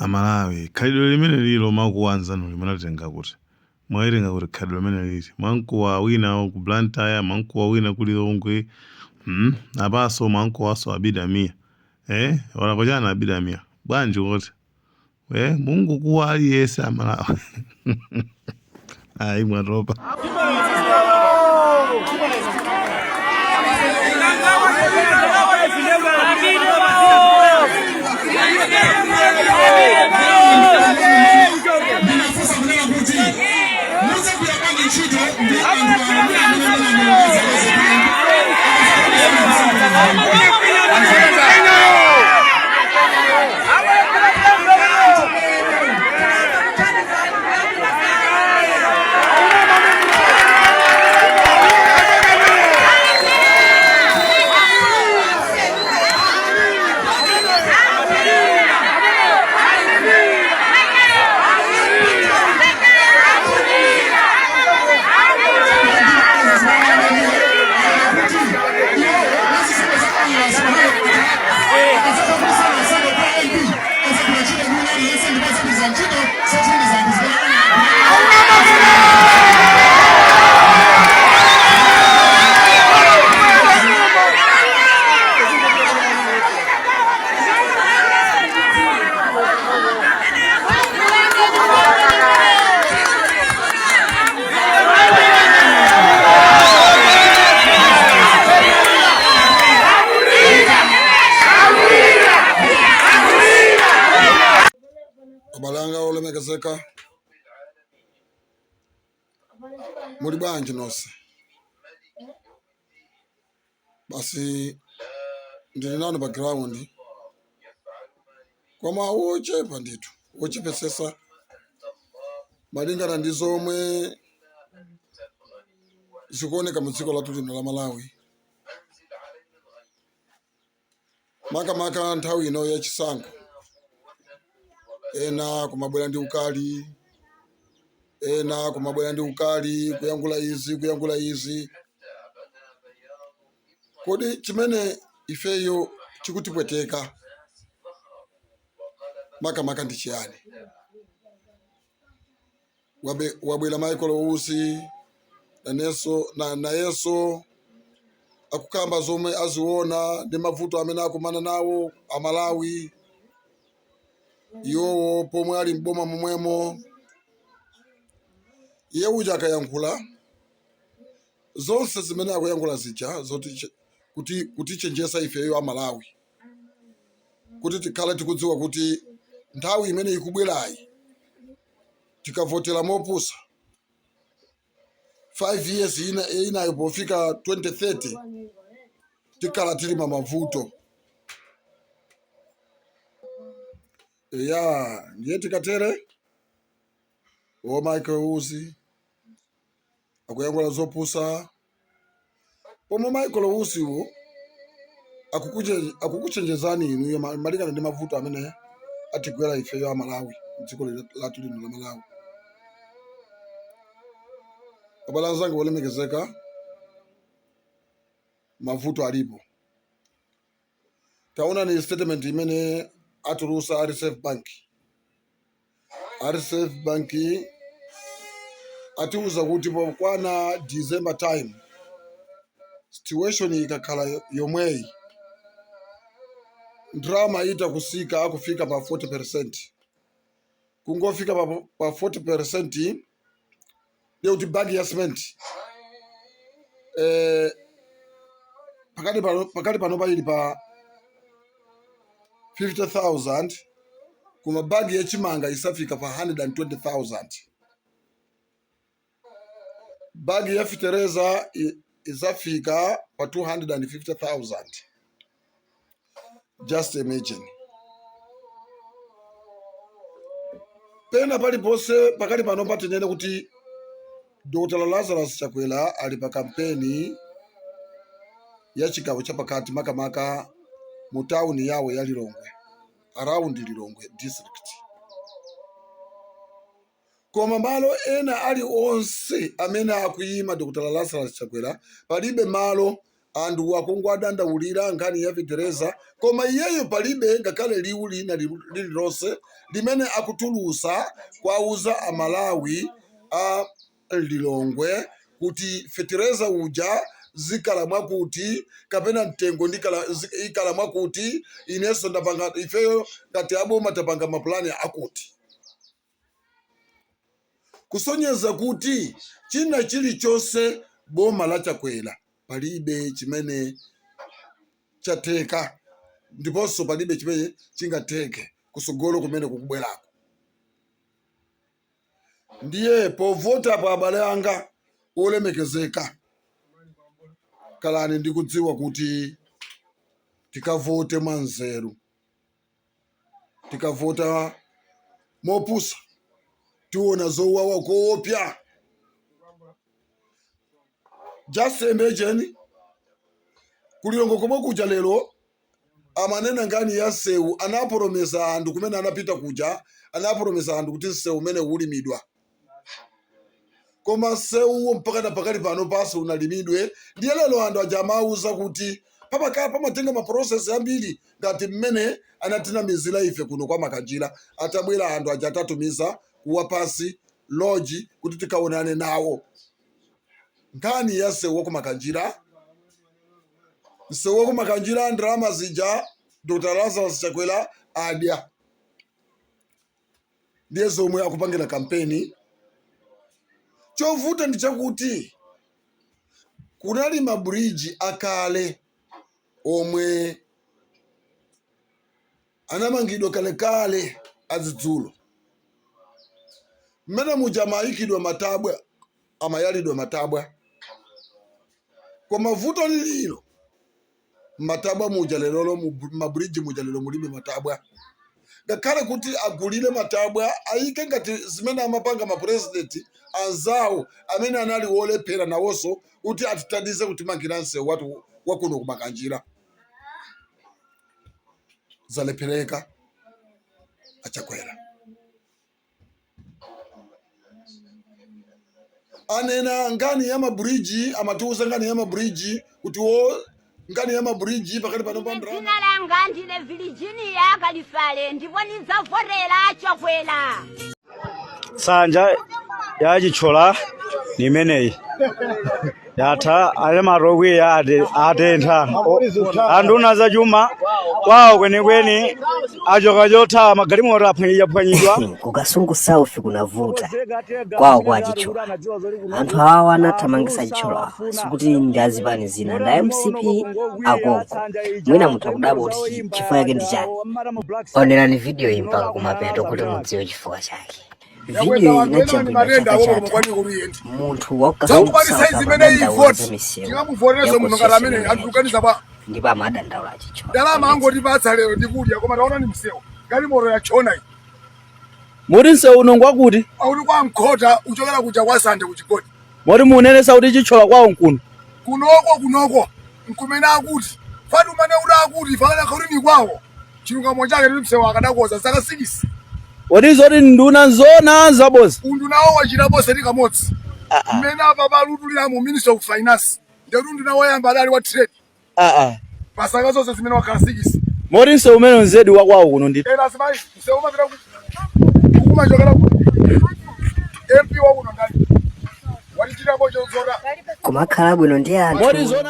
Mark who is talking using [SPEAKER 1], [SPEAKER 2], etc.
[SPEAKER 1] Amalawi khalidwe limene lilo makuwanzanu limatenga kuti mwawerenga kuti khalidwe limene lili mankuwa wina ku Blantyre, mankuwa wina ku Lilongwe, apaso mankuwaso abidamia wanakochana abidamia bwanji wote Mungu kuwa aliyese Amalawi ayi mwatopa
[SPEAKER 2] Abalanga olemekezeka muri bwanji nose basi ndili nano background koma wochepa nditu wochepesesa malingana ndi zomwe zikuoneka mu dziko lathu lino la Malawi makamaka nthawi ino yachisankho ena kumabwera ndi ukali kuyangula izi kodi chimene ifeyo chikutipweteka makamaka ndi chiyani? Wabwera Michael Ousi nayeso akukamba zomwe aziona ndi mavuto amene akumana nawo Amalawi iwowo pomwe ali mboma momwemo. Iye uja akayankhula zonse zimene akuyankhula zija zoti kuti chenjesa ifeyo Amalawi kuti tikhale tikudziwa kuti nthawi imene ikubwerayi tikavotera mopusa 5 years inayo pofika 2030 tikhala tili mavuto. Ndiye tikatere Michael Ousi akuyankhula zopusa pomwe Michael Ousi wo akukuchenjezani inu malingana ndi mavuto amene atigwera ifeyo Amalawi dziko lathu lino la Malawi. Abalanzanga olemekezeka mavuto alipo. Taona ni statement imene atulusa RSF Bank atiuza kuti pokwana December time situation ikakhala yomweyi drama ita akufika pa 40%. Kungofika pa 40% ndiye kuti bagi ya cement pakati pano pali pa 50,000 kuma bagi ya chimanga isafika pa 120,000. Bagi ya fitereza isafika pa 250,000. Just imagine. Pena pali pose pakati pano patinene kuti Dr. Lazarus Chakwera ali pa kampeni ya chigawo chapakati makamaka mu town yawo ya Lilongwe, around Lilongwe district. Koma malo ena ali onse amene akuyima Dr. Lazarus Chakwera palibe malo andu akungu adandaulira nkhani ya fetereza koma iyeyo palibe ngakhale liwu lina lililonse limene akutulusa kwauza amalawi a Lilongwe kuti fetereza uja zikala mwakuti kapena mtengo ikala mwakuti ineso ndapanga ifeyo ngati aboma tapanga mapulani akuti kusonyeza kuti china chilichonse boma la Chakwera palibe chimene chateka ndiponso palibe chimene chingateke kusogolo kumene kukubwerako. Ndiye povota pa abale anga olemekezeka kalani ndikudziwa kuti tikavote mwanzeru, tikavota mopusa, tiona zowawa koopya. Just imagine kulilongo komwe kuja lero amanena ngani ya sewu anapromesa andu kumene anapita kuja anapromesa andu kuti sewu umene ulimidwa koma sewu mpaka na pakali pano pasi unalimidwe. Ndiye lero andu ajamauza kuti pamatenga maprocess ambiri ngati mmene anatina mizila ife kuno kwa Makanjira atabwera andu ajatatumiza kuwa pasi loji kuti tikaonane nawo. Ngani ya sewu ku Makanjira, sewu ku Makanjira ndrama zija Dr. Lazarus Chakwera adya. Ndiye zomwe akupangira kampeni. Chovuta ndi chakuti kunali mabridge akale omwe anamangidwa kale azidzulo mmene muja mayikidwa matabwa amayalidwa matabwa koma vuto lililo matabwa muja lero mabridge muja lero mulime matabwa ngakhale kuti agulire matabwa ayike ngati zimene amapanga mapresident anzawo amene anali wolephera nawonso kuti atithandize kuti mangiranse watu wakuno ku Makanjira zalephereka achakwera. Anena ngani ya mabridge amatuza ngani ya mabridge kuti ngani ya mabridge pakati pano pandra
[SPEAKER 3] zina langa ndine Virginia Kalifale ndipo nizavotera Chakwera.
[SPEAKER 4] Sanja yajichola nimeneyi yatha ale marogwe ya atentha anduna za chuma kwawo kwenikweni ajoka jotha magalimoto aphwanyidwa
[SPEAKER 5] kukasungu south kunavuta kwawo kwachichola anthu awa anathamangisa chichola sikuti ndazipani zina nda MCP agogo mwina mutakudabo kuti chifukwa yake ndi chani. Onerani video iyi mpaka kumapeto kuti mudziwe chifukwa chake. Video inachambula chakachata muntu wakasungu south ndipo amadandaula chichola
[SPEAKER 2] dalama angoti patsa lero ndikudya koma taona ni msewu galimoto yachona iyi
[SPEAKER 4] muri nsewu unongo wakuti
[SPEAKER 2] auli kwa Mkhota uchokera kuja kwa Sande kuchigodi
[SPEAKER 4] muri munenesa kuti chichola kwawo nkuno
[SPEAKER 2] kunoko nkumena akuti fatu mane ula akuti fakana kaulini kwawo chilungamo chake ndi msewu akadakoza saka 6
[SPEAKER 4] Ori nduna nzona zabozi
[SPEAKER 2] unduna wachira bose likamodzi mmene apa baludulira mu Minister of Finance ndetu nduna wayamba dali wa trade pasaka zonse zimene wakhala 6
[SPEAKER 4] mori nsewu umene nzedi wakwawo kuno ndi
[SPEAKER 2] era sibai msewu mapita kuma chokera ku MP wa kuno ndali walichira bojo zora
[SPEAKER 5] kumakhala bwino ndi anthu